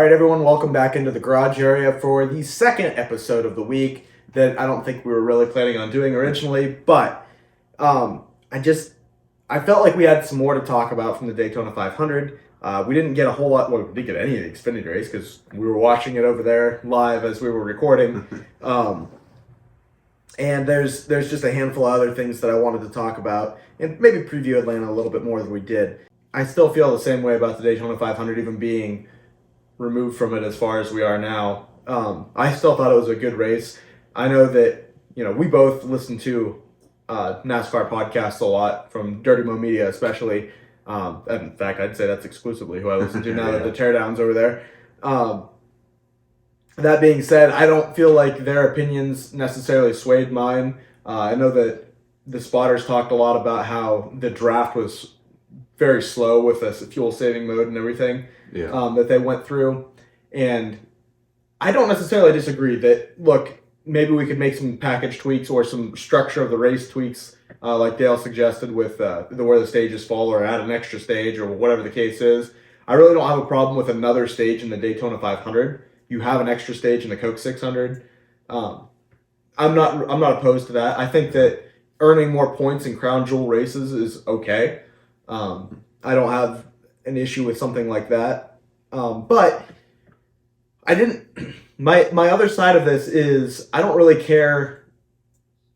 right, everyone, welcome back into the garage area for the second episode of the week that I don't think we were really planning on doing originally, but I felt like we had some more to talk about from the Daytona 500. We didn't get a whole lot, well, we didn't get any of the Xfinity race because we were watching it over there live as we were recording. And there's just a handful of other things that I wanted to talk about and maybe preview Atlanta a little bit more than we did. I still feel the same way about the Daytona 500 even being removed from it as far as we are now. I still thought it was a good race. I know that, we both listen to NASCAR podcasts a lot, from Dirty Mo Media especially. In fact, I'd say that's exclusively who I listen to now that the teardown's over there. That being said, I don't feel like their opinions necessarily swayed mine. I know that the spotters talked a lot about how the draft was very slow with a fuel-saving mode and everything that they went through. And I don't necessarily disagree that, look, maybe we could make some package tweaks or some structure of the race tweaks, like Dale suggested with where the stages fall, or add an extra stage or whatever the case is. I really don't have a problem with another stage in the Daytona 500. You have an extra stage in the Coke 600. I'm not opposed to that. I think that earning more points in crown jewel races is okay. I don't have an issue with something like that. But I didn't. My other side of this is I don't really care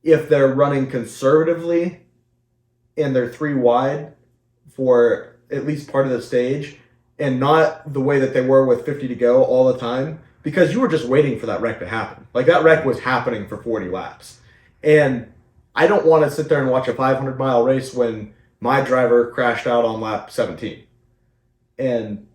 if they're running conservatively and they're 3 wide for at least part of the stage, and not the way that they were with 50 to go all the time, because you were just waiting for that wreck to happen. Like, that wreck was happening for 40 laps. And I don't want to sit there and watch a 500-mile race when my driver crashed out on lap 17. And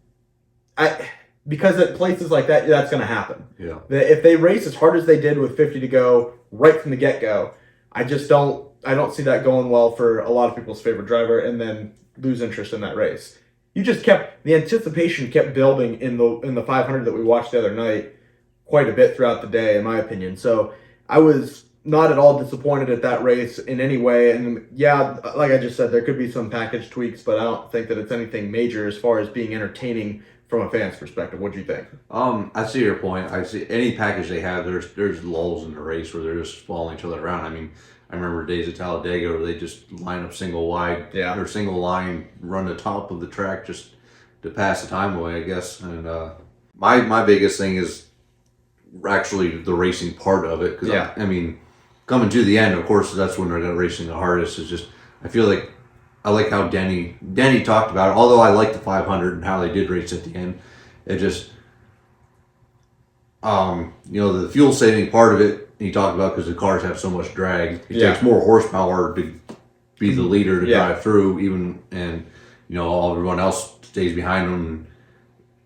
because at places like that, that's going to happen. Yeah. If they race as hard as they did with 50 to go right from the get-go, I don't see that going well for a lot of people's favorite driver, and then lose interest in that race. The anticipation kept building in the 500 that we watched the other night quite a bit throughout the day, in my opinion. So I was not at all disappointed at that race in any way. And yeah, like I just said, there could be some package tweaks, but I don't think that it's anything major as far as being entertaining from a fan's perspective. What do you think? I see your point. I see any package they have, there's lulls in the race where they're just following each other around. I mean, I remember days at Talladega where they just line up single wide or single line, run the top of the track just to pass the time away, I guess. And my biggest thing is actually the racing part of it. Because I mean, coming to the end, of course, that's when they're racing the hardest. Is just, I feel like I like how Denny talked about it. Although I like the 500 and how they did race at the end, it just the fuel saving part of it. He talked about because the cars have so much drag. It takes more horsepower to be the leader to drive through, even, and everyone else stays behind them. And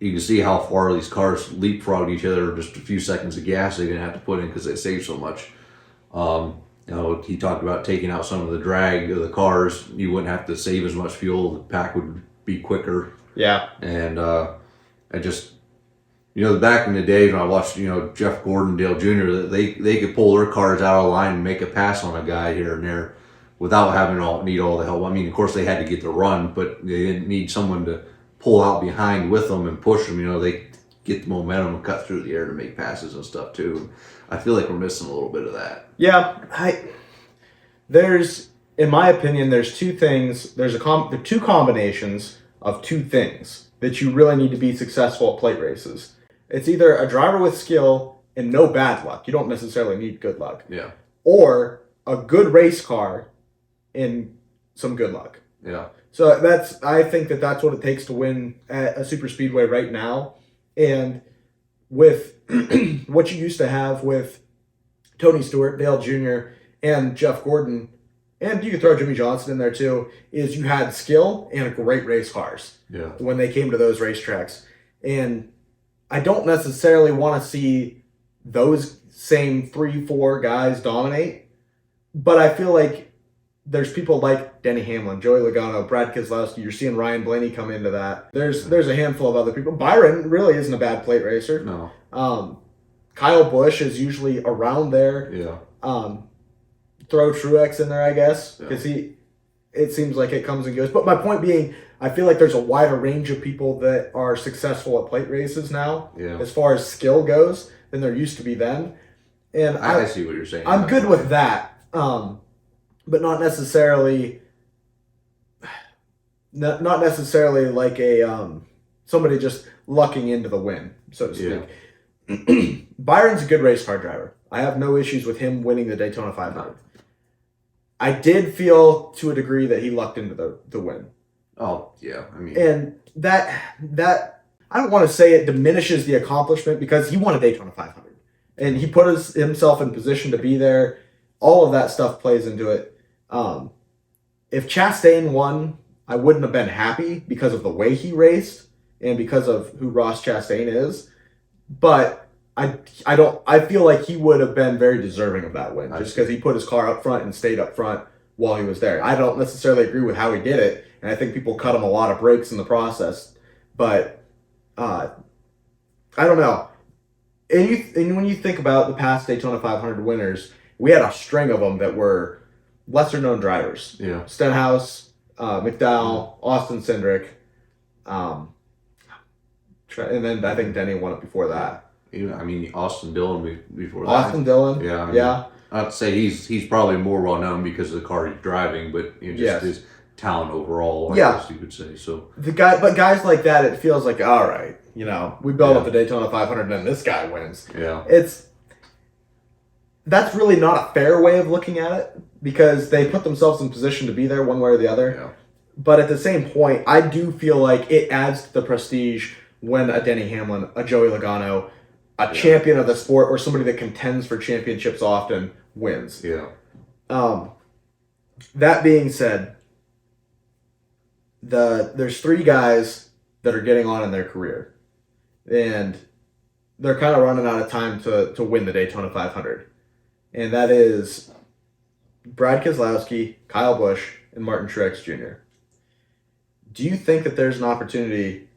you can see how far these cars leapfrog each other. Just a few seconds of gas they're gonna have to put in because they save so much. He talked about taking out some of the drag of the cars. You wouldn't have to save as much fuel. The pack would be quicker. Yeah. And I just, back in the day when I watched, Jeff Gordon, Dale Jr., they could pull their cars out of line and make a pass on a guy here and there without having need all the help. I mean, of course they had to get the run, but they didn't need someone to pull out behind with them and push them. They get the momentum and cut through the air to make passes and stuff too. I feel like we're missing a little bit of that. Yeah, in my opinion, there's two things. There are 2 combinations of 2 things that you really need to be successful at plate races. It's either a driver with skill and no bad luck. You don't necessarily need good luck. Yeah. Or a good race car and some good luck. Yeah. So I think that's what it takes to win at a super speedway right now. And with what you used to have with Tony Stewart, Dale Jr., and Jeff Gordon, and you could throw Jimmy Johnson in there too, is you had skill and great race cars when they came to those racetracks. And I don't necessarily want to see those same 3-4 guys dominate, but I feel like there's people like Denny Hamlin, Joey Logano, Brad Keselowski. You're seeing Ryan Blaney come into that. There's a handful of other people. Byron really isn't a bad plate racer. No. Kyle Busch is usually around there. Yeah. Throw Truex in there, I guess, because it seems like it comes and goes. But my point being, I feel like there's a wider range of people that are successful at plate races now, as far as skill goes, than there used to be then. And I see what you're saying. I'm good with that, but not necessarily like a somebody just lucking into the win, so to speak. Yeah. Byron's a good race car driver. I have no issues with him winning the Daytona 500. I did feel to a degree that he lucked into the win. Oh, yeah. I mean, and that I don't want to say it diminishes the accomplishment, because he won a Daytona 500 and he put himself in position to be there. All of that stuff plays into it. If Chastain won, I wouldn't have been happy because of the way he raced and because of who Ross Chastain is. But I feel like he would have been very deserving of that win, just because he put his car up front and stayed up front while he was there. I don't necessarily agree with how he did it, and I think people cut him a lot of breaks in the process. But I don't know. And when you think about the past Daytona 500 winners, we had a string of them that were lesser known drivers. Yeah. Stenhouse, McDowell, Austin Cindric, and then I think Denny won it before that. I mean, Austin Dillon before that. Austin Dillon? Yeah. I mean, yeah. I'd say he's probably more well known because of the car he's driving, but his talent overall, I guess you could say. So but guys like that, it feels like, all right, we build up the Daytona 500 and then this guy wins. Yeah. That's really not a fair way of looking at it, because they put themselves in position to be there one way or the other. Yeah. But at the same point, I do feel like it adds to the prestige when a Denny Hamlin, a Joey Logano, a champion of the sport, or somebody that contends for championships often wins. Yeah. That being said, there's 3 guys that are getting on in their career, and they're kind of running out of time to win the Daytona 500. And that is Brad Keselowski, Kyle Busch, and Martin Truex Jr. Do you think that there's an opportunity?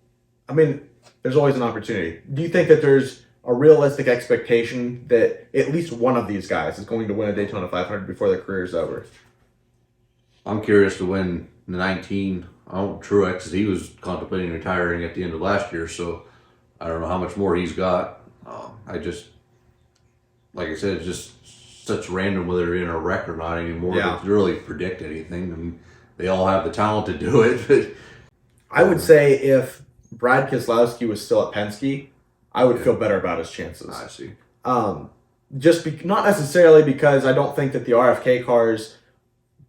I mean, there's always an opportunity. Do you think that there's a realistic expectation that at least one of these guys is going to win a Daytona 500 before their career is over? I'm curious to win the 19. Truex, he was contemplating retiring at the end of last year, so I don't know how much more he's got. Like I said, it's just such random whether they're in a wreck or not anymore to really predict anything. I mean, they all have the talent to do it. But I would say if Brad Keselowski was still at Penske, I would feel better about his chances. I see. Not necessarily because I don't think that the RFK cars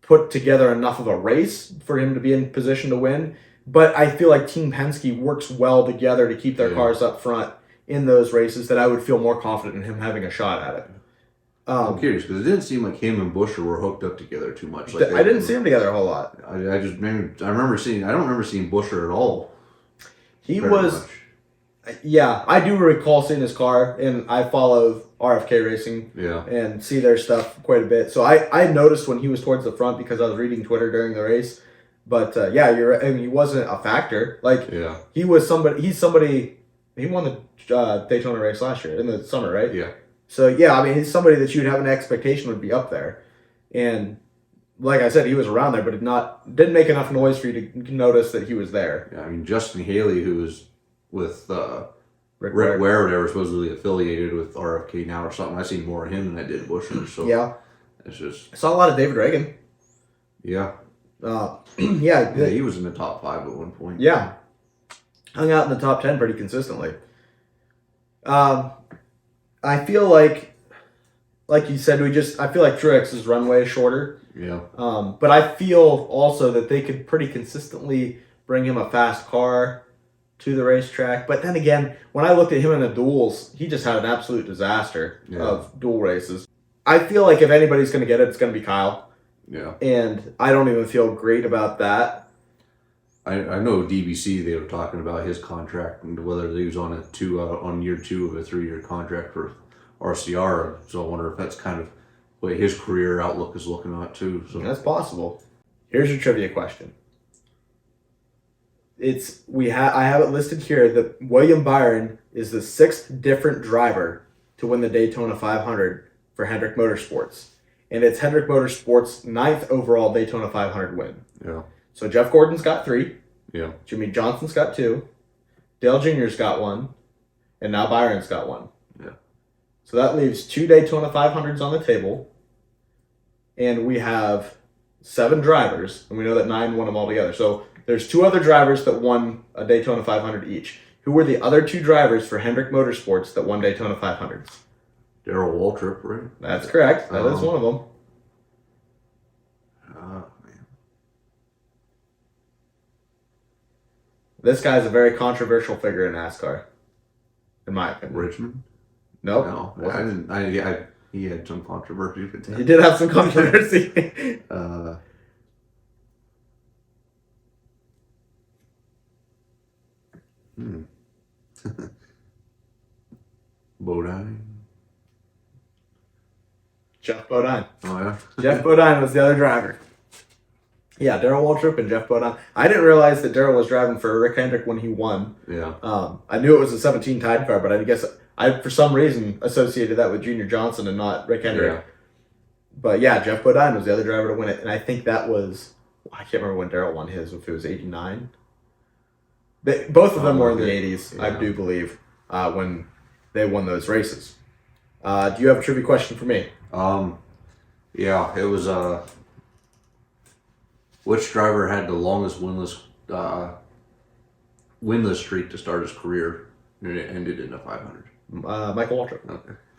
put together enough of a race for him to be in position to win, but I feel like Team Penske works well together to keep their cars up front in those races, that I would feel more confident in him having a shot at it. I'm curious because it didn't seem like him and Buescher were hooked up together too much. Like I didn't see them together a whole lot. I don't remember seeing Buescher at all. He was much. Yeah, I do recall seeing his car, and I follow RFK Racing and see their stuff quite a bit. So I noticed when he was towards the front because I was reading Twitter during the race. But you're right. I mean, he wasn't a factor. He was somebody. He's somebody. He won the Daytona race last year in the summer, right? Yeah. So I mean, he's somebody that you'd have an expectation would be up there, and like I said, he was around there, but didn't make enough noise for you to notice that he was there. Yeah, I mean, Justin Haley, who was with Rick Ware, whatever, supposedly affiliated with RFK now or something. I seen more of him than I did Buescher. So it's just I saw a lot of David Reagan. Yeah. Yeah, he was in the top 5 at one point. Yeah, hung out in the top 10 pretty consistently. I feel like you said, I feel like Truex's runway is shorter. Yeah. But I feel also that they could pretty consistently bring him a fast car to the racetrack. But then again, when I looked at him in the duels, he just had an absolute disaster of duel races. I feel like if anybody's going to get it, it's going to be Kyle. Yeah. And I don't even feel great about that. I know DBC, they were talking about his contract and whether he was on year 2 of a 3-year contract for RCR. So I wonder if that's kind of what his career outlook is looking at too. So that's possible. Here's your trivia question. I have it listed here that William Byron is the 6th different driver to win the Daytona 500 for Hendrick Motorsports. and it's Hendrick Motorsports' 9th overall Daytona 500 win. Yeah. So Jeff Gordon's got 3. Yeah. Jimmy Johnson's got 2. Dale Jr.'s got 1. And now Byron's got 1. Yeah. So that leaves 2 Daytona 500s on the table. And we have 7 drivers, and we know that 9 won them all together. So there's 2 other drivers that won a Daytona 500 each. Who were the other 2 drivers for Hendrick Motorsports that won Daytona 500s? Darrell Waltrip, right? That's correct. That is one of them. Man. This guy's a very controversial figure in NASCAR, in my opinion. Richmond? Nope. No, I didn't. He had some controversy. He did have some controversy. Bodine. Jeff Bodine. Oh yeah. Jeff Bodine was the other driver. Yeah, Darrell Waltrip and Jeff Bodine. I didn't realize that Darrell was driving for Rick Hendrick when he won. Yeah. I knew it was a 17 Tide car, but I guess I, for some reason, associated that with Junior Johnson and not Rick Hendrick. Yeah. But yeah, Jeff Bodine was the other driver to win it, and I think that was, I can't remember when Darrell won his, if it was 89. Both of them were in the 80s, yeah. I do believe, when they won those races. Do you have a trivia question for me? Yeah, it was which driver had the longest winless streak to start his career, and it ended in a 500? Michael Waltrip.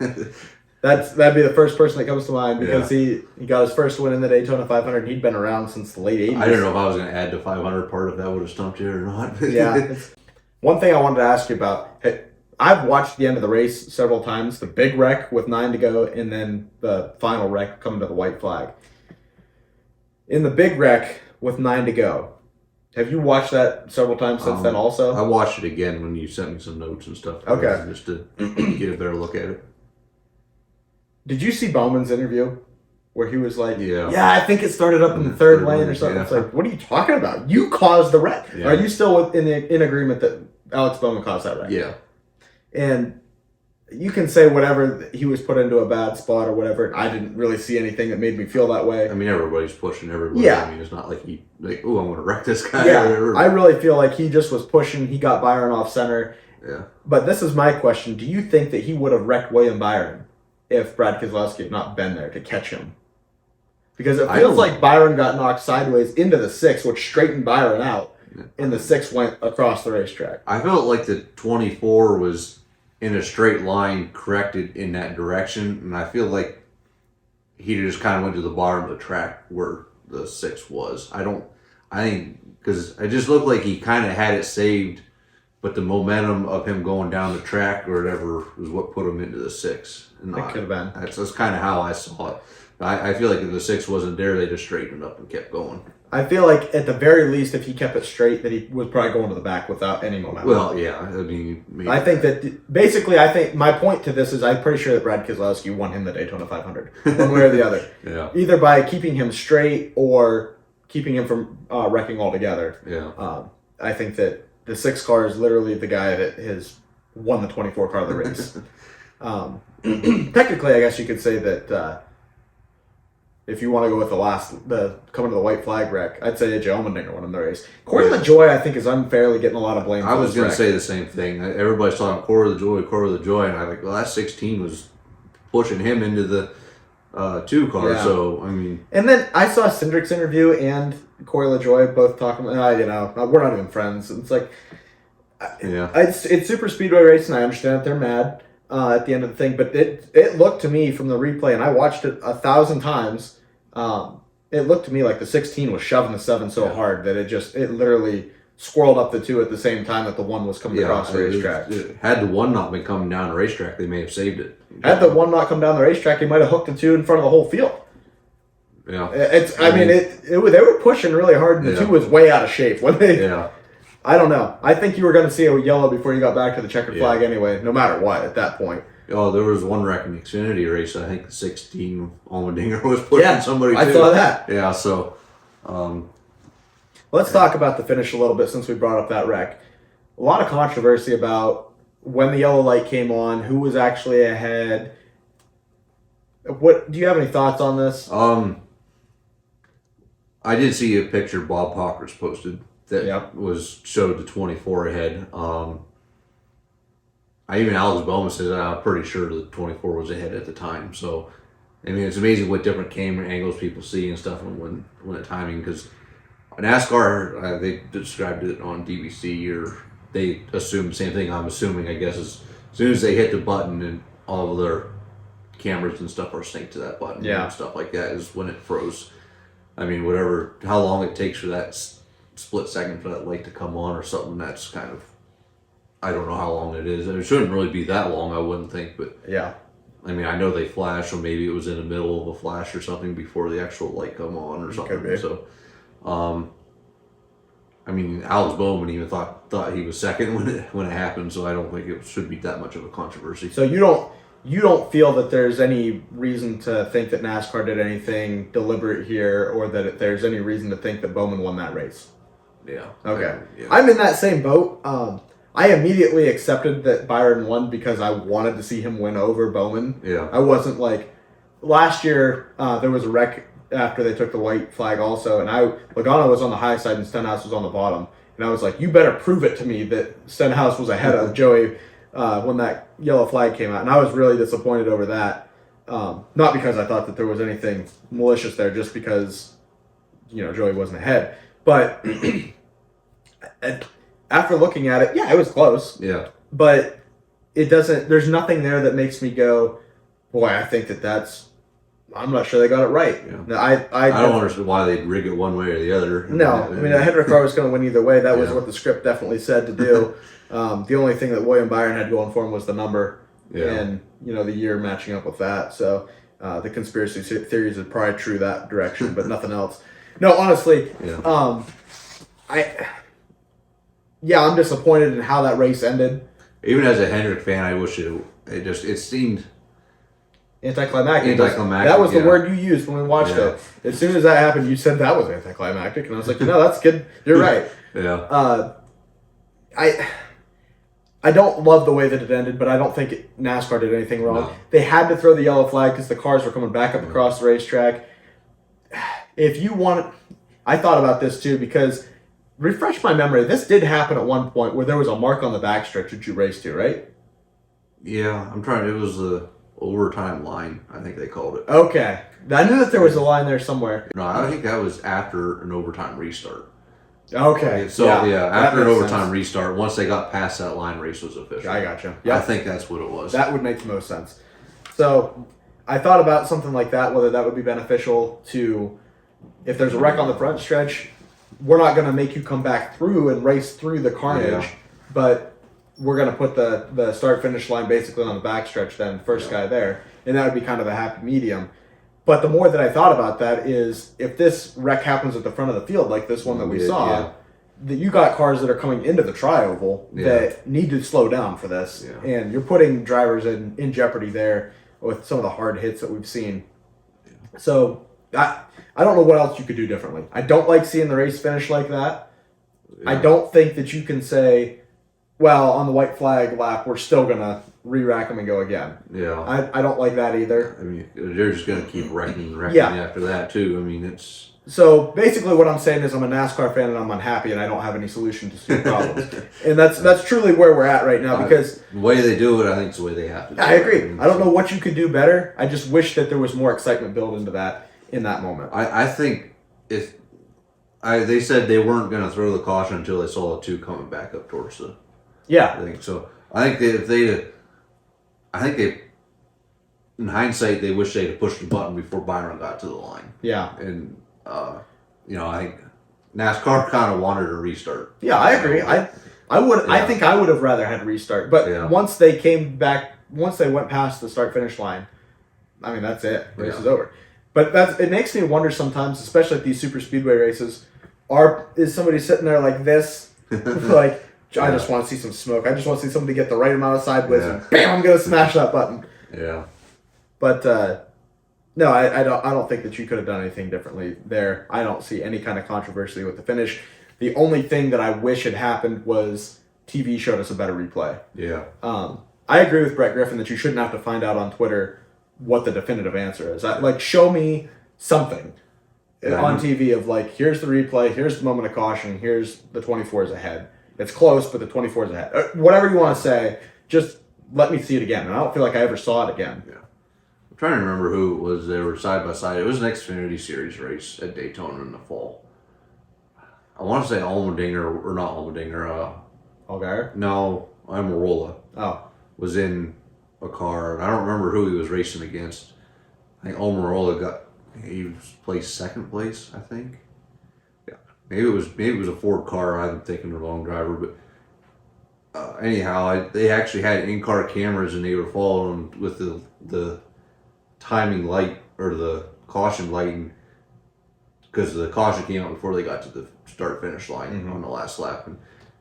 Okay. That'd be the first person that comes to mind, because he got his first win in the Daytona 500. And he'd been around since the late 80s. I don't know if I was going to add the 500 part, if that would have stumped you or not. Yeah. One thing I wanted to ask you about, I've watched the end of the race several times, the big wreck with 9 to go, and then the final wreck coming to the white flag. In the big wreck with 9 to go, have you watched that several times since then also? I watched it again when you sent me some notes and stuff. Okay. Just to get a better look at it. Did you see Bowman's interview where he was like, yeah, I think it started up in the third lane or something? Yeah. It's like, what are you talking about? You caused the wreck. Yeah. Are you still in agreement that Alex Bowman caused that wreck? Yeah. And you can say whatever, he was put into a bad spot or whatever. I didn't really see anything that made me feel that way. I mean, everybody's pushing everybody. Yeah. I mean, it's not like I'm going to wreck this guy. Yeah. I really feel like he just was pushing. He got Byron off center. Yeah. But this is my question. Do you think that he would have wrecked William Byron if Brad Keselowski had not been there to catch him? Because it feels like Byron got knocked sideways into the 6, which straightened Byron out, and the 6 went across the racetrack. I felt like the 24 was in a straight line corrected in that direction, and I feel like he just kind of went to the bottom of the track where the 6 was. I think, because it just looked like he kind of had it saved, but the momentum of him going down the track or whatever was what put him into the 6. It could have been. That's kind of how I saw it. I feel like if the 6 wasn't there, they just straightened up and kept going. I feel like at the very least, if he kept it straight, that he was probably going to the back without any momentum. Well, yeah. I mean, maybe. I think that basically, my point to this is I'm pretty sure that Brad Keselowski won him the Daytona 500, one way or the other. Yeah. Either by keeping him straight or keeping him from wrecking altogether. Yeah. I think that the 6 car is literally the guy that has won the 24 car of the race. Technically, I guess you could say that if you want to go with the coming to the white flag wreck, I'd say AJ Allmendinger won in the race. Corey LaJoie, I think, is unfairly getting a lot of blame. I was going to say the same thing. Everybody's talking Corey LaJoie, and I'm like, well, that 16 was pushing him into the 2 car. Yeah. So I mean, and then I saw Cindric's interview and Corey LaJoie both talking about, we're not even friends. It's like, yeah, it's super speedway racing. I understand that they're mad at the end of the thing, but it looked to me from the replay, and I watched it 1,000 times. It looked to me like the 16 was shoving the 7 so hard that it literally squirreled up the 2 at the same time that the 1 was coming across the racetrack. Had the 1 not been coming down the racetrack, they may have saved it. Had the 1 not come down the racetrack, he might have hooked the 2 in front of the whole field. Yeah, they were pushing really hard, and the 2 was way out of shape when they. Yeah. I don't know. I think you were going to see a yellow before you got back to the checkered flag anyway, no matter what at that point. Oh, there was one wreck in the Xfinity race. I think the 16 Allmendinger was pushing somebody too. I saw that. Yeah, so. Let's talk about the finish a little bit since we brought up that wreck. A lot of controversy about when the yellow light came on, who was actually ahead. What do you have any thoughts on this? I did see a picture Bob Hawkers posted that Yep. showed the 24 ahead. Even Alex Bowman says I'm pretty sure the 24 was ahead at the time. So, I mean, it's amazing what different camera angles people see and stuff when the timing, because NASCAR, they described it on DVC, or they assumed the same thing. I'm assuming, I guess, as soon as they hit the button and all of their cameras and stuff are synced to that button and stuff like that is when it froze. I mean, how long it takes for that split second for that light to come on or something, that's kind of, I don't know how long it is. And it shouldn't really be that long, I wouldn't think, but Yeah. I mean, I know they flash, so maybe it was in the middle of a flash or something before the actual light come on or something. Could be. So, I mean, Alex Bowman even thought he was second when it happened, so I don't think it should be that much of a controversy. So you don't feel that there's any reason to think that NASCAR did anything deliberate here, or that there's any reason to think that Bowman won that race? Yeah. Okay. Yeah. I'm in that same boat. I immediately accepted that Byron won because I wanted to see him win over Bowman. Yeah. I wasn't like, last year there was a wreck after they took the white flag also, and Logano was on the high side and Stenhouse was on the bottom, and I was like, you better prove it to me that Stenhouse was ahead of Joey when that yellow flag came out, and I was really disappointed over that. Not because I thought that there was anything malicious there, just because Joey wasn't ahead, but after looking at it, yeah, it was close. Yeah. But it doesn't. There's nothing there that makes me go, boy, I think that's. I'm not sure they got it right. Yeah. No, I don't understand why they'd rig it one way or the other. No, I mean, a Hendrick car was going to win either way. That was what the script definitely said to do. The only thing that William Byron had going for him was the number and the year matching up with that. So the conspiracy theories are probably true that direction, but nothing else. No, honestly, I'm disappointed in how that race ended. Even as a Hendrick fan, I wish it seemed anticlimactic. Anticlimactic. That was the word you used when we watched it. As soon as that happened, you said that was anticlimactic, and I was like, no, that's good. You're right. Yeah. I don't love the way that it ended, but I don't think NASCAR did anything wrong. No. They had to throw the yellow flag because the cars were coming back up across the racetrack. If you want, I thought about this too, because refresh my memory. This did happen at one point where there was a mark on the backstretch that you raced to, right? Yeah, I'm trying. It was the overtime line, I think they called it. Okay, I knew that there was a line there somewhere. No, I think that was after an overtime restart. Okay. So after an overtime restart, once they got past that line, race was official. I gotcha. Yeah, I think that's what it was. That would make the most sense. So I thought about something like that, whether that would be beneficial to, if there's a wreck on the front stretch, we're not going to make you come back through and race through the carnage, but we're going to put the start-finish line basically on the backstretch then, first guy there, and that would be kind of a happy medium. But the more that I thought about that is, if this wreck happens at the front of the field, like this one that we saw, that you got cars that are coming into the tri-oval that need to slow down for this, and you're putting drivers in jeopardy there with some of the hard hits that we've seen. So I don't know what else you could do differently. I don't like seeing the race finish like that. I don't think that you can say, well, on the white flag lap, we're still going to re-rack them and go again. Yeah. I don't like that either. I mean, they're just going to keep wrecking after that, too. I mean, it's... So, basically what I'm saying is I'm a NASCAR fan and I'm unhappy and I don't have any solution to the problems. And that's truly where we're at right now, because... the way they do it, I think, is the way they have to do it. I agree. I don't know what you could do better. I just wish that there was more excitement built into that in that moment. I think they said they weren't going to throw the caution until they saw the two coming back up towards the... Yeah. thing. So, I think in hindsight, they wish they'd pushed the button before Byron got to the line. Yeah. And, I think NASCAR kind of wanted a restart. Yeah, I agree. I think I would have rather had a restart. But once they went past the start-finish line, I mean, that's it. Race is over. But it makes me wonder sometimes, especially at these super speedway races, is somebody sitting there like this, like, I just want to see some smoke. I just want to see somebody get the right amount of sideways and bam, I'm going to smash that button. Yeah. But no, I don't think that you could have done anything differently there. I don't see any kind of controversy with the finish. The only thing that I wish had happened was TV showed us a better replay. Yeah. I agree with Brett Griffin that you shouldn't have to find out on Twitter what the definitive answer is. Like, show me something on TV of like, here's the replay, here's the moment of caution, here's the 24's ahead. It's close, but the 24's ahead. Whatever you want to say, just let me see it again. And I don't feel like I ever saw it again. Yeah. I'm trying to remember who it was. They were side by side. It was an Xfinity Series race at Daytona in the fall. I want to say Allmendinger, or not Allmendinger. Allgaier? No, Almirola. Oh. Was in a car, and I don't remember who he was racing against. I think Almirola he placed second place, I think. Yeah, maybe it was a Ford car. I'm thinking the wrong driver, but anyhow, they actually had in-car cameras, and they were following with the timing light or the caution lighting, because the caution came out before they got to the start-finish line on the last lap, and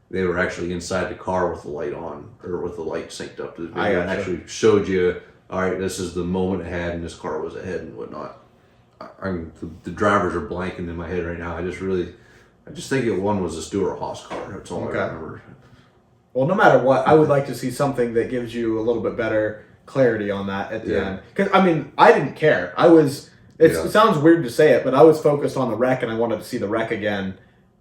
they were actually inside the car with the light on, or with the light synced up to the video, and actually showed you, all right, this is the moment ahead, and this car was ahead and whatnot. The drivers are blanking in my head right now. I just think one was a Stewart Haas car. That's all I remember. Well, no matter what, I would like to see something that gives you a little bit better clarity on that at the end. Because, I mean, I didn't care. It sounds weird to say it, but I was focused on the wreck, and I wanted to see the wreck again.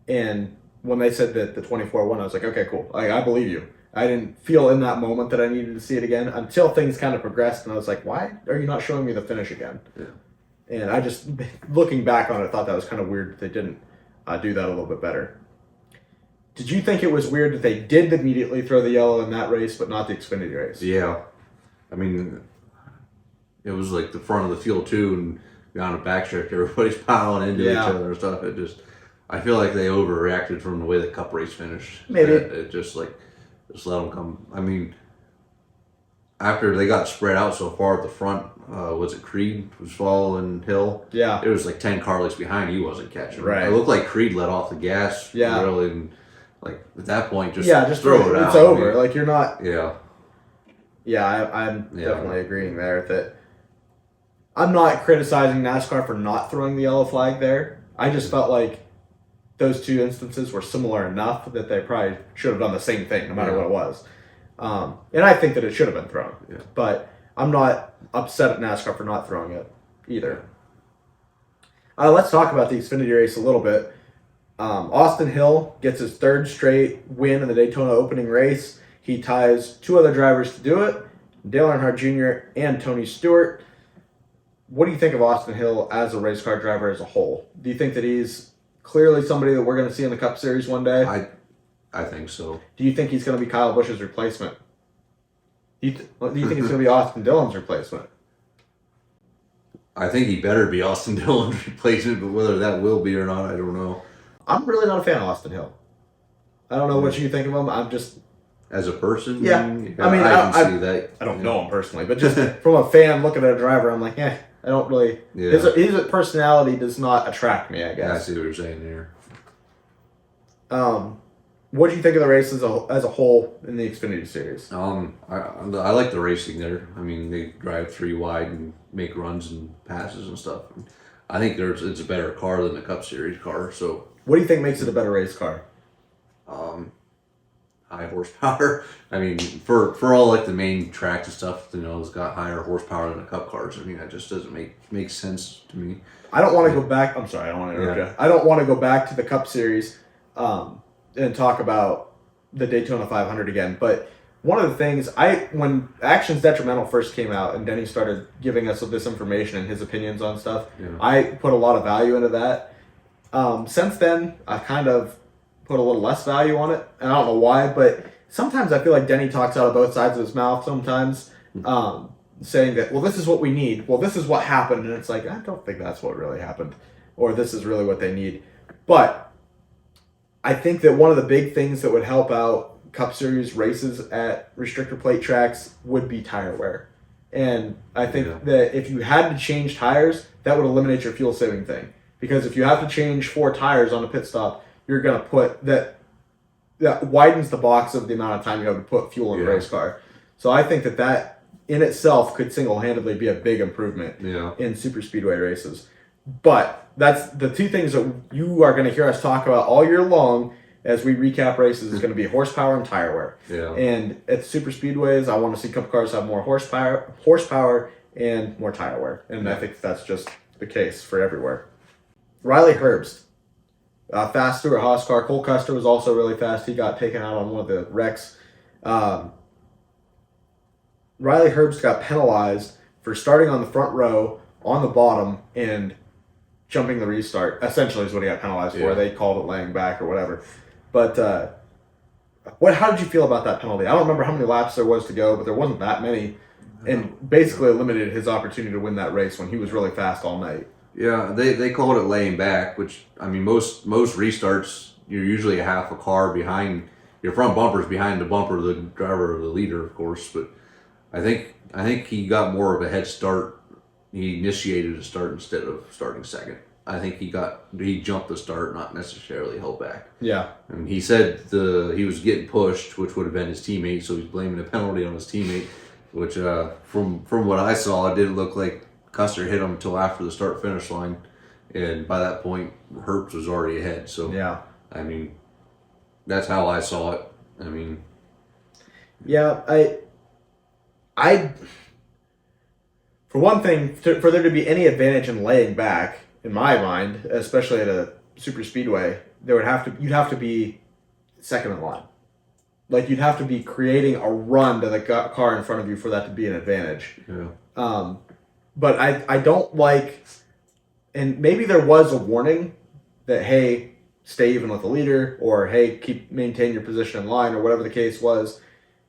And when they said that the 24 won, I was like, okay, cool. I believe you. I didn't feel in that moment that I needed to see it again until things kind of progressed, and I was like, why are you not showing me the finish again? Yeah. And I just, looking back on it, thought that was kind of weird that they didn't do that a little bit better. Did you think it was weird that they did immediately throw the yellow in that race, but not the Xfinity race? Yeah. I mean, it was like the front of the field, too, and on the backstretch, everybody's piling into each other and stuff. I feel like they overreacted from the way the Cup race finished. Maybe. It just let them come. I mean, after they got spread out so far at the front, was it Creed was following Hill? Yeah. It was like 10 car lengths behind. He wasn't catching. Right. It looked like Creed let off the gas. Yeah. Really, and like at that point, just throw it out. It's over. I mean, like you're not. Yeah. Yeah, I'm definitely agreeing there that I'm not criticizing NASCAR for not throwing the yellow flag there. I just felt like those two instances were similar enough that they probably should have done the same thing, no matter what it was. And I think that it should have been thrown. Yeah. But I'm not upset at NASCAR for not throwing it either. Let's talk about the Xfinity race a little bit. Austin Hill gets his third straight win in the Daytona opening race. He ties two other drivers to do it, Dale Earnhardt Jr. and Tony Stewart. What do you think of Austin Hill as a race car driver as a whole? Do you think that he's clearly somebody that we're going to see in the Cup Series one day? I think so. Do you think he's going to be Kyle Busch's replacement? Do you think he's going to be Austin Dillon's replacement? I think he better be Austin Dillon's replacement, but whether that will be or not, I don't know. I'm really not a fan of Austin Hill. I don't know what you think of him. I'm just... As a person? Yeah. I mean, I can see that. I don't know him personally, but just from a fan looking at a driver, I'm like, I don't really... Yeah. His personality does not attract me, I guess. Yeah, I see what you're saying there. What do you think of the race as a whole in the Xfinity Series? I like the racing there. I mean, they drive 3 wide and make runs and passes and stuff. I think it's a better car than the Cup Series car. So, what do you think makes it a better race car? High horsepower. I mean, for all like the main tracks and stuff, it's got higher horsepower than the Cup cars. I mean, that just doesn't make sense to me. I don't want to go back. I'm sorry, I don't want to interrupt you. I don't want to go back to the Cup Series and talk about the Daytona 500 again. But one of the things when Action's Detrimental first came out and Denny started giving us this information and his opinions on stuff, I put a lot of value into that. Since then, I kind of put a little less value on it, and I don't know why, but sometimes I feel like Denny talks out of both sides of his mouth sometimes, saying that, well, this is what we need, well, this is what happened, and it's like, I don't think that's what really happened, or this is really what they need. But I think that one of the big things that would help out Cup Series races at restrictor plate tracks would be tire wear. And I think that if you had to change tires, that would eliminate your fuel saving thing. Because if you have to change 4 tires on a pit stop, you're going to put that widens the box of the amount of time you have to put fuel in a race car. So I think that in itself could single-handedly be a big improvement in super speedway races. But that's the two things that you are going to hear us talk about all year long as we recap races is going to be horsepower and tire wear. Yeah. And at super speedways, I want to see Cup cars have more horsepower and more tire wear. And I think that's just the case for everywhere. Riley Herbst. Fast Stewart Haas car. Cole Custer was also really fast. He got taken out on one of the wrecks. Riley Herbst got penalized for starting on the front row on the bottom and jumping the restart. Essentially is what he got penalized for. They called it laying back or whatever. But how did you feel about that penalty? I don't remember how many laps there was to go, but there wasn't that many. And basically eliminated his opportunity to win that race when he was really fast all night. Yeah, they called it laying back, which, I mean, most restarts, you're usually a half a car behind, your front bumper's behind the bumper of the driver or the leader, of course, but I think he got more of a head start. He initiated a start instead of starting second. I think he jumped the start, not necessarily held back. Yeah. I mean, he said he was getting pushed, which would have been his teammate, so he's blaming the penalty on his teammate, which from what I saw, it didn't look like Custer hit him until after the start finish line, and by that point Herbst was already ahead. So yeah, I mean, that's how I saw it. I mean, yeah, I for one thing, for there to be any advantage in laying back, in my mind, especially at a super speedway, you'd have to be second in line. Like, you'd have to be creating a run to the car in front of you for that to be an advantage. Yeah. But I don't like, and maybe there was a warning that, hey, stay even with the leader, or hey, maintain your position in line, or whatever the case was,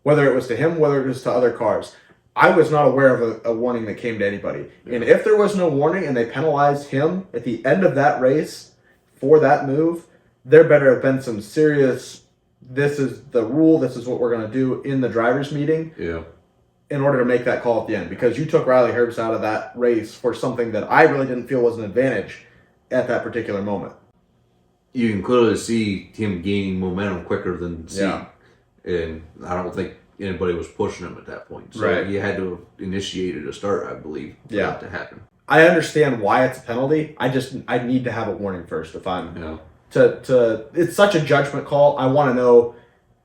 whether it was to him, whether it was to other cars. I was not aware of a warning that came to anybody. Yeah. And if there was no warning and they penalized him at the end of that race for that move, there better have been some serious, this is the rule, this is what we're going to do in the driver's meeting. Yeah. In order to make that call at the end, because you took Riley Herbst out of that race for something that I really didn't feel was an advantage at that particular moment. You can clearly see him gaining momentum quicker than C. Yeah. And I don't think anybody was pushing him at that point. So right. He had to have initiated a start, I believe, for that to happen. I understand why it's a penalty. I need to have a warning first if I'm it's such a judgment call. I want to know.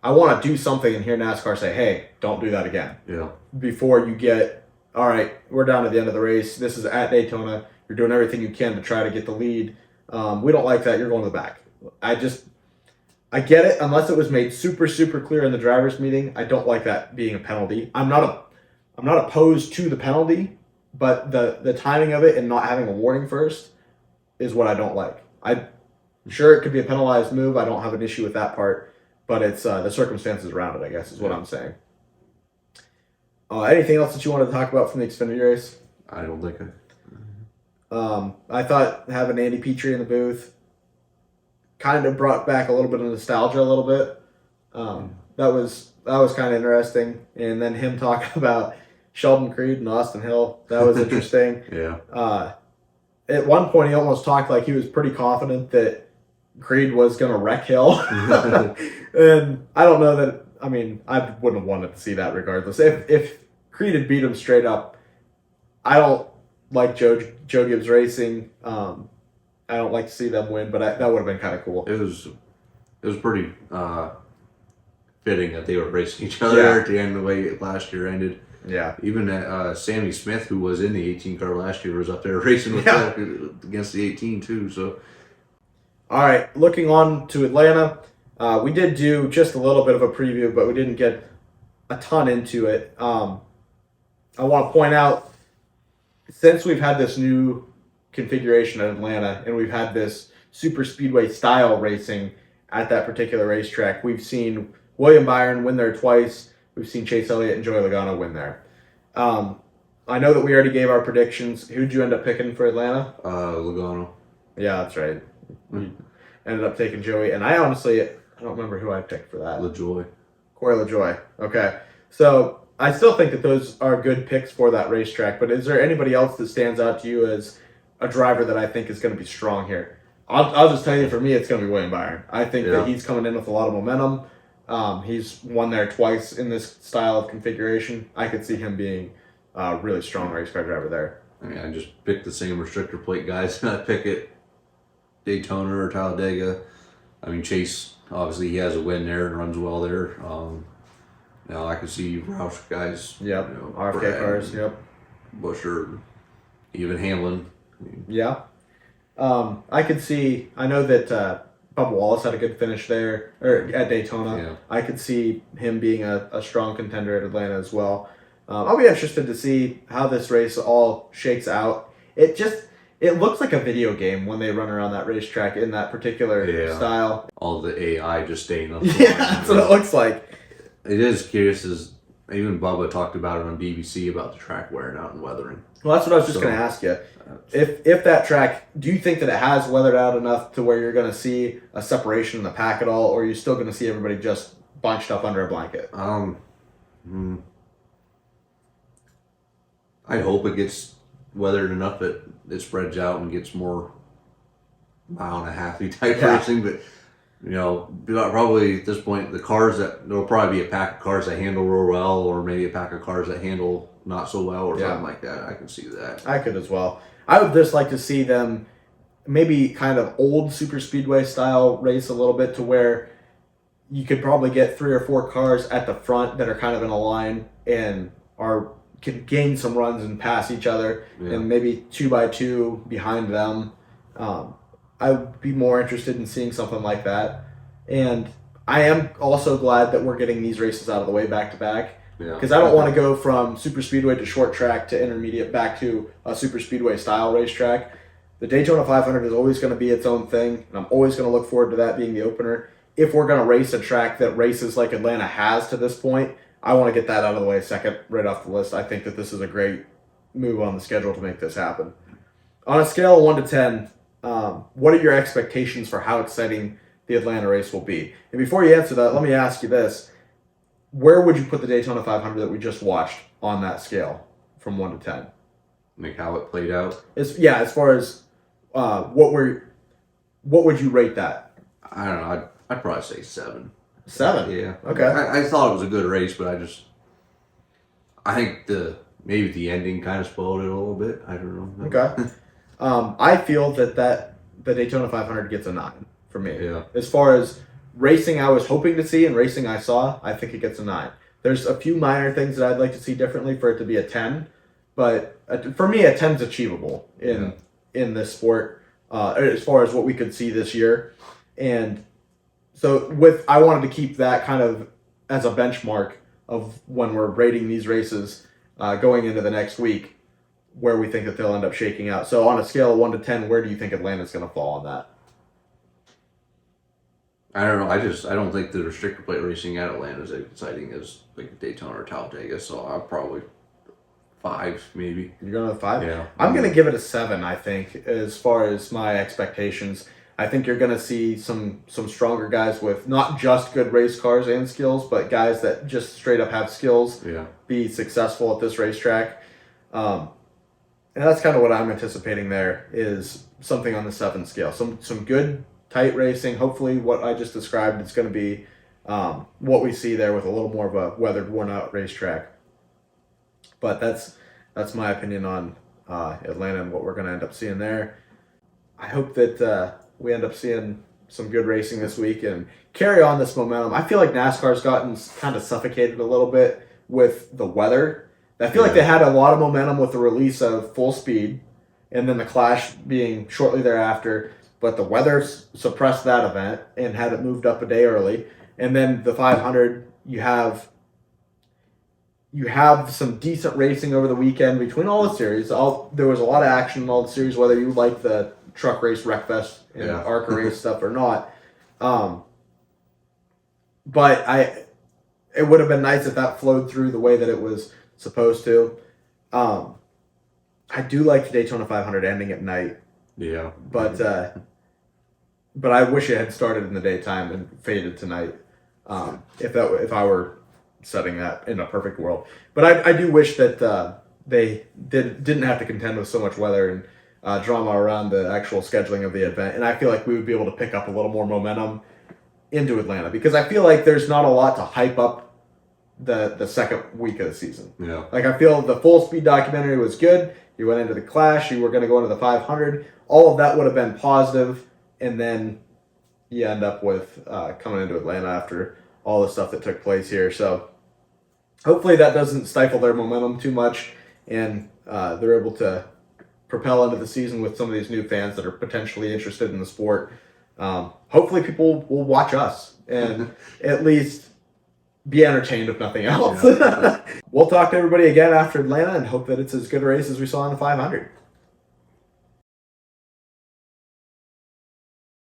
I want to do something and hear NASCAR say, hey, don't do that again. Yeah. Before you get, all right, we're down to the end of the race. This is at Daytona. You're doing everything you can to try to get the lead. We don't like that. You're going to the back. I get it. Unless it was made super, super clear in the driver's meeting, I don't like that being a penalty. I'm not opposed to the penalty, but the timing of it and not having a warning first is what I don't like. I'm sure it could be a penalized move. I don't have an issue with that part. But it's the circumstances around it, I guess, is what I'm saying. Anything else that you wanted to talk about from the Xfinity race? I don't think I thought having Andy Petrie in the booth kind of brought back a little bit of nostalgia a little bit. That was kind of interesting. And then him talking about Sheldon Creed and Austin Hill, that was interesting. Yeah. At one point, he almost talked like he was pretty confident that Creed was going to wreck Hill. And I don't know that, I mean, I wouldn't have wanted to see that regardless. If Creed had beat him straight up, I don't like Joe Gibbs Racing. I don't like to see them win, but that would have been kind of cool. It was pretty fitting that they were racing each other at the end of the way last year ended. Yeah. Even Sammy Smith, who was in the 18 car last year, was up there racing with against the 18 too. So, all right, looking on to Atlanta, we did do just a little bit of a preview, but we didn't get a ton into it. I want to point out, since we've had this new configuration at Atlanta and we've had this super speedway style racing at that particular racetrack, we've seen William Byron win there twice. We've seen Chase Elliott and Joey Logano win there. I know that we already gave our predictions. Who'd you end up picking for Atlanta? Logano. Yeah, that's right. We ended up taking Joey, and I honestly, I don't remember who I picked for that. LaJoy. Corey LaJoy. Okay. So I still think that those are good picks for that racetrack, but is there anybody else that stands out to you as a driver that I think is going to be strong here? I'll just tell you, for me, it's going to be William Byron. I think that he's coming in with a lot of momentum. He's won there twice in this style of configuration. I could see him being a really strong race car driver there. I mean, I just picked the same restrictor plate guys, and I pick it Daytona or Talladega. I mean, Chase, obviously, he has a win there and runs well there. Now I can see Roush guys. Yep. RFK cars. Yep. Busher, even Hamlin. Yeah. I could see. I know that Bubba Wallace had a good finish there, or at Daytona. Yeah. I could see him being a strong contender at Atlanta as well. I'll be interested to see how this race all shakes out. It looks like a video game when they run around that racetrack in that particular style. All the AI just staying up. Yeah, that's what it looks like. It is curious, as even Bubba talked about it on BBC about the track wearing out and weathering. Well, that's what I was just going to ask you. If that track, do you think that it has weathered out enough to where you're going to see a separation in the pack at all, or are you still going to see everybody just bunched up under a blanket? I hope it gets weathered enough that it spreads out and gets more mile-and-a-half-y type racing, but probably at this point, there'll probably be a pack of cars that handle real well, or maybe a pack of cars that handle not so well, or something like that. I can see that. I could as well. I would just like to see them maybe kind of old super speedway style race a little bit, to where you could probably get 3 or 4 cars at the front that are kind of in a line and can gain some runs and pass each other, and maybe 2x2 behind them. I would be more interested in seeing something like that. And I am also glad that we're getting these races out of the way back to back. Because I don't want to go from super speedway to short track to intermediate back to a super speedway style racetrack. The Daytona 500 is always going to be its own thing, and I'm always going to look forward to that being the opener. If we're going to race a track that races like Atlanta has to this point, I want to get that out of the way second, right off the list. I think that this is a great move on the schedule to make this happen. On a scale of 1 to 10, what are your expectations for how exciting the Atlanta race will be? And before you answer that, let me ask you this. Where would you put the Daytona 500 that we just watched on that scale from 1 to 10? Like how it played out? As far as what would you rate that? I don't know. I'd probably say 7. 7? Yeah. Okay. I thought it was a good race, but I think maybe the ending kind of spoiled it a little bit. I don't know. Okay. I feel that the Daytona 500 gets a 9 for me. Yeah. As far as racing I was hoping to see and racing I saw, I think it gets a 9. There's a few minor things that I'd like to see differently for it to be a 10, but for me, a 10's achievable in this sport as far as what we could see this year. And so I wanted to keep that kind of as a benchmark of when we're rating these races going into the next week, where we think that they'll end up shaking out. So on a scale of 1 to 10, where do you think Atlanta's going to fall on that? I don't know. I don't think the restrictor plate racing at Atlanta is as exciting as like Daytona or Talladega. So I'm probably 5, maybe. You're going to 5? Yeah. I'm going to give it a 7, I think, as far as my expectations. I think you're going to see some stronger guys with not just good race cars and skills, but guys that just straight up have skills be successful at this racetrack. And that's kind of what I'm anticipating there, is something on the 7 scale. Some good, tight racing. Hopefully what I just described is going to be what we see there, with a little more of a weathered, worn-out racetrack. But that's my opinion on Atlanta and what we're going to end up seeing there. I hope that we end up seeing some good racing this week and carry on this momentum. I feel like NASCAR's gotten kind of suffocated a little bit with the weather. I feel like they had a lot of momentum with the release of Full Speed and then the Clash being shortly thereafter, but the weather suppressed that event and had it moved up a day early. And then the 500, you have some decent racing over the weekend between all the series. There was a lot of action in all the series, whether you like the truck race, Wreckfest, and ARCA race stuff or not. But it would have been nice if that flowed through the way that it was supposed to. I do like the Daytona 500 ending at night. Yeah. But I wish it had started in the daytime and faded tonight. If I were setting that in a perfect world. But I do wish that they didn't have to contend with so much weather and drama around the actual scheduling of the event. And I feel like we would be able to pick up a little more momentum into Atlanta, because I feel like there's not a lot to hype up the second week of the season. Yeah. Like, I feel the Full Speed documentary was good. You went into the Clash. You were going to go into the 500. All of that would have been positive, and then you end up with coming into Atlanta after all the stuff that took place here. So hopefully that doesn't stifle their momentum too much, and they're able to propel into the season with some of these new fans that are potentially interested in the sport. Hopefully people will watch us and at least be entertained, if nothing else. Yeah. We'll talk to everybody again after Atlanta and hope that it's as good a race as we saw in the 500.